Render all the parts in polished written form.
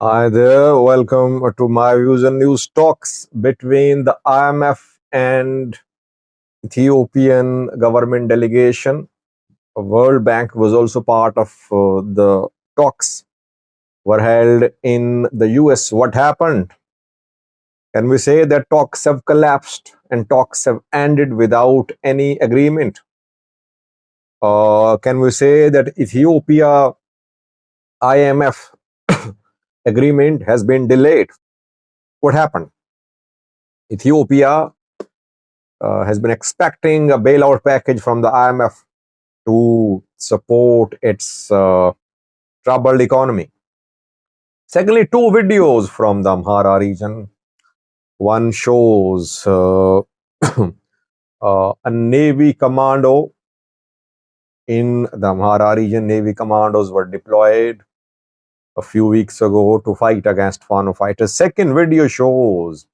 Hi there, welcome to my views and news talks between the IMF and Ethiopian government delegation. World Bank was also part of the talks were held in the US. What happened? Can we say that talks have collapsed and talks have ended without any agreement? Can we say that Ethiopia IMF agreement has been delayed? What happened? Ethiopia has been expecting a bailout package from the IMF to support its troubled economy. Secondly, two videos from the Amhara region. One shows a Navy commando in the Amhara region. Navy commandos were deployed a few weeks ago to fight against Fano fighters. Second video shows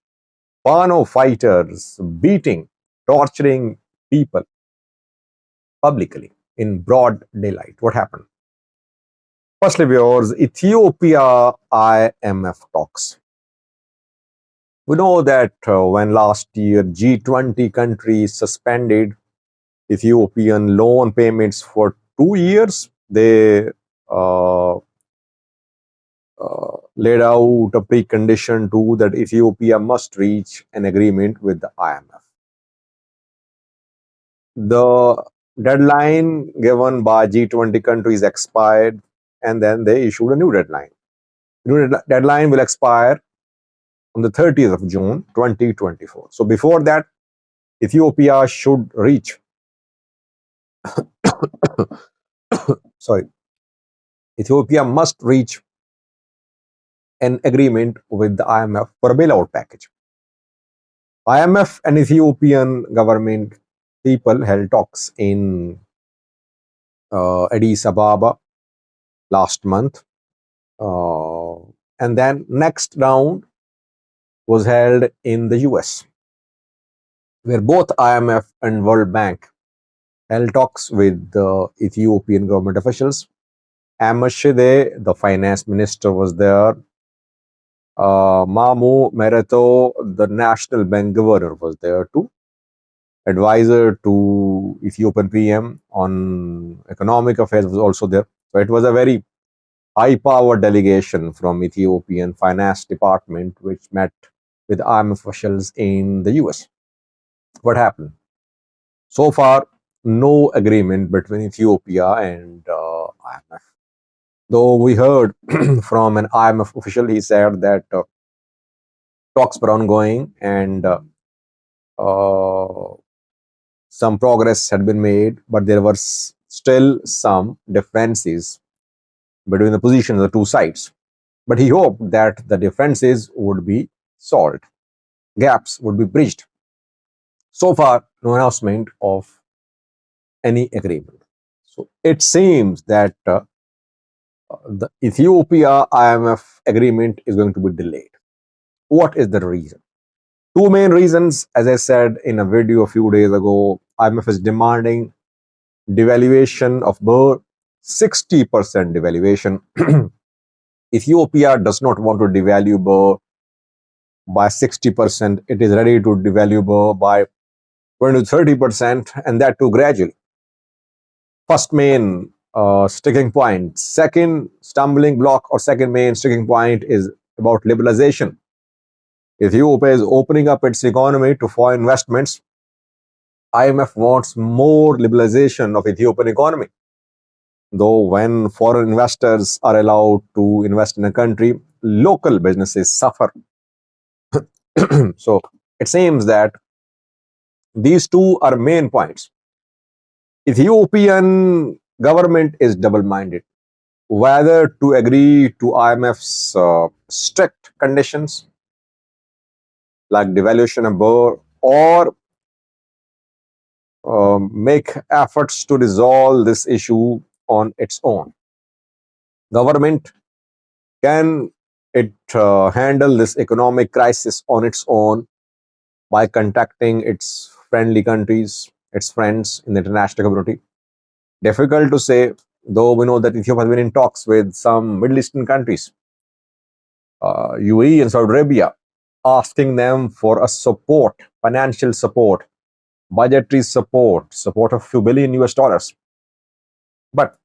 Fano fighters beating, torturing people publicly in broad daylight. What happened? Firstly, viewers, Ethiopia IMF talks. We know that when last year G20 countries suspended Ethiopian loan payments for 2 years, they laid out a precondition to that Ethiopia must reach an agreement with the IMF. The deadline given by G20 countries expired, and then they issued a new deadline. The new deadline will expire on the 30th of June 2024. So before that, Ethiopia should reach sorry, Ethiopia must reach an agreement with the IMF for a bailout package. IMF and Ethiopian government people held talks in Addis Ababa last month. And then next round was held in the US, where both IMF and World Bank held talks with the Ethiopian government officials. Ahmed Shide, the finance minister, was there. Mamu Merato, the National Bank governor, was there too. Advisor to Ethiopian PM on economic affairs was also there. So it was a very high-powered delegation from Ethiopian finance department, which met with IMF officials in the US. What happened? So far, no agreement between Ethiopia and IMF. Though we heard from an IMF official, he said that talks were ongoing and some progress had been made, but there were still some differences between the positions of the two sides. But he hoped that the differences would be solved, gaps would be bridged. So far, no announcement of any agreement. So it seems that the Ethiopia IMF agreement is going to be delayed. What is the reason? Two main reasons. As I said in a video a few days ago, IMF is demanding devaluation of birr, 60% devaluation. Ethiopia does not want to devalue birr by 60%. It is ready to devalue birr by 20 to 30%, and that too gradually. First main sticking point. Second stumbling block or second main sticking point is about liberalization. Ethiopia is opening up its economy to foreign investments. IMF wants more liberalization of Ethiopian economy. Though when foreign investors are allowed to invest in a country, local businesses suffer. So it seems that these two are main points. Ethiopian government is double-minded whether to agree to IMF's strict conditions like devaluation of birr or make efforts to resolve this issue on its own. Government, can it handle this economic crisis on its own by contacting its friendly countries, its friends in the international community? Difficult to say, though we know that Ethiopia has been in talks with some Middle Eastern countries. UAE and Saudi Arabia, asking them for a support, financial support, budgetary support of few billion US dollars. But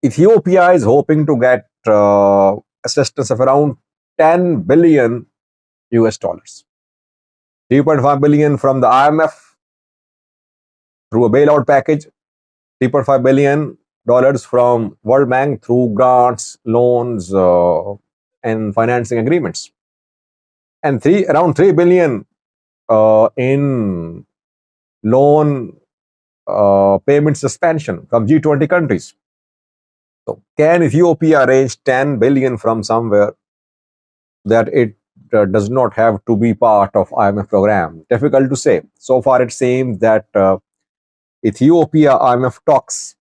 Ethiopia is hoping to get assistance of around 10 billion US dollars. 3.5 billion from the IMF through a bailout package, 3.5 billion dollars from World Bank through grants, loans, and financing agreements, and around 3 billion in loan payment suspension from G20 countries. So, can Ethiopia arrange 10 billion from somewhere that it does not have to be part of IMF program? Difficult to say. So far, it seems that Ethiopia IMF talks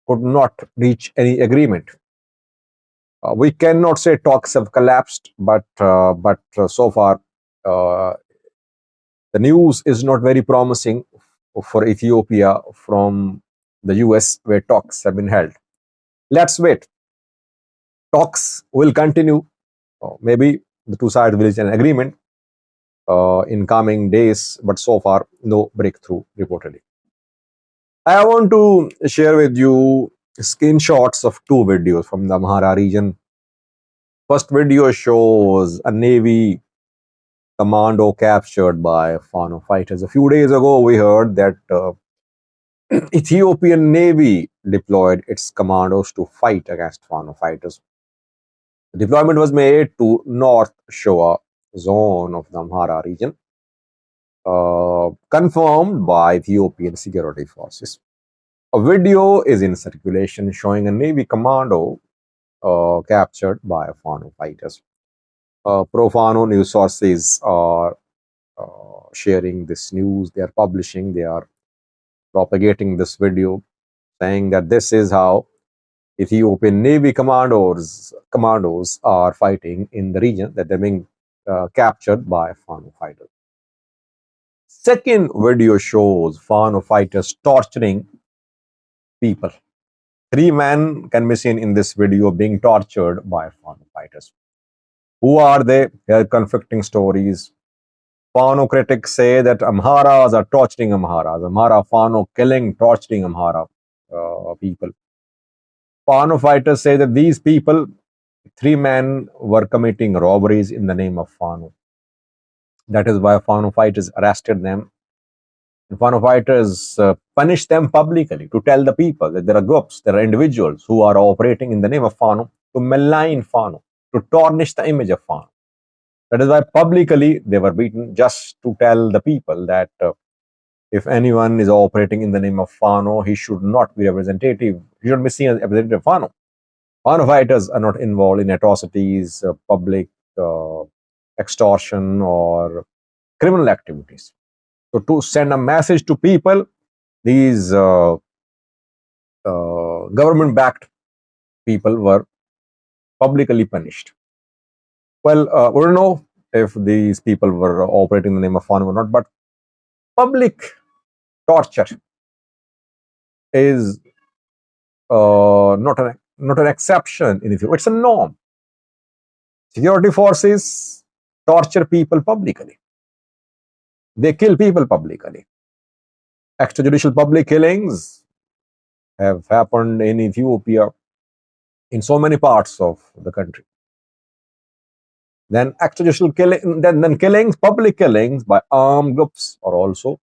could not reach any agreement. We cannot say talks have collapsed, but so far the news is not very promising for Ethiopia from the US, where talks have been held. Let's wait. Talks will continue. Maybe the two sides will reach an agreement in coming days, but so far no breakthrough reportedly. I want to share with you screenshots of two videos from the Amhara region. First video shows a Navy commando captured by Fano fighters. A few days ago, we heard that Ethiopian Navy deployed its commandos to fight against Fano fighters. The deployment was made to North Shoa zone of the Amhara region, confirmed by Ethiopian security forces. A video is in circulation showing a Navy commando captured by Fano fighters. Pro-Fano news sources are sharing this news. They are publishing, they are propagating this video, saying that this is how Ethiopian Navy commandos are fighting in the region, that they're being captured by Fano fighters. Second video shows Fano fighters torturing people. 3 men can be seen in this video being tortured by Fano fighters. Who are they? There are conflicting stories. Fano critics say that Amharas are torturing Amharas. Amhara Fano killing, torturing Amhara people. Fano fighters say that these people, 3 men, were committing robberies in the name of Fano. That is why Fano fighters arrested them. And Fano fighters punished them publicly to tell the people that there are groups, there are individuals who are operating in the name of Fano to malign Fano, to tarnish the image of Fano. That is why publicly they were beaten, just to tell the people that if anyone is operating in the name of Fano, he should not be representative. He should be seen as representative of Fano. Fano fighters are not involved in atrocities, public extortion, or criminal activities. So to send a message to people, these government-backed people were publicly punished. Well, we don't know if these people were operating in the name of Fano or not, but public torture is not an exception in Ethiopia. It's a norm. Security forces torture people publicly. They kill people publicly. Extrajudicial public killings have happened in Ethiopia in so many parts of the country. Then extrajudicial killing, then killings, public killings by armed groups are also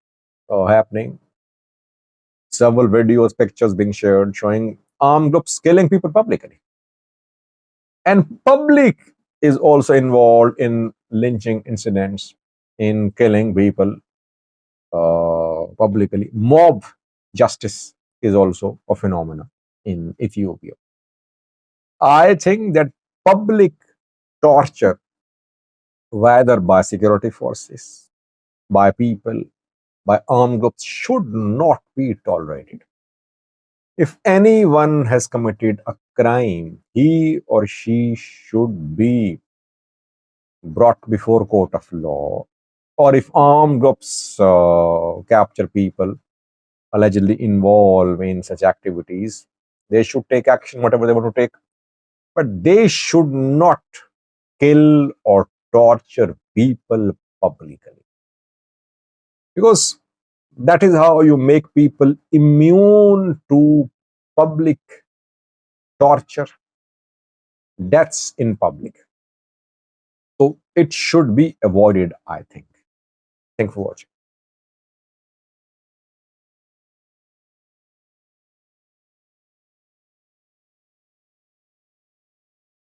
happening. Several videos, pictures being shared showing armed groups killing people publicly. And public is also involved in lynching incidents, in killing people publicly. Mob justice is also a phenomenon in Ethiopia. I think that public torture, whether by security forces, by people, by armed groups, should not be tolerated. If anyone has committed a crime, he or she should be brought before court of law. Or if armed groups capture people allegedly involved in such activities, they should take action, whatever they want to take. But they should not kill or torture people publicly, because that is how you make people immune to public torture, deaths in public. So it should be avoided, I think. Thank you for watching.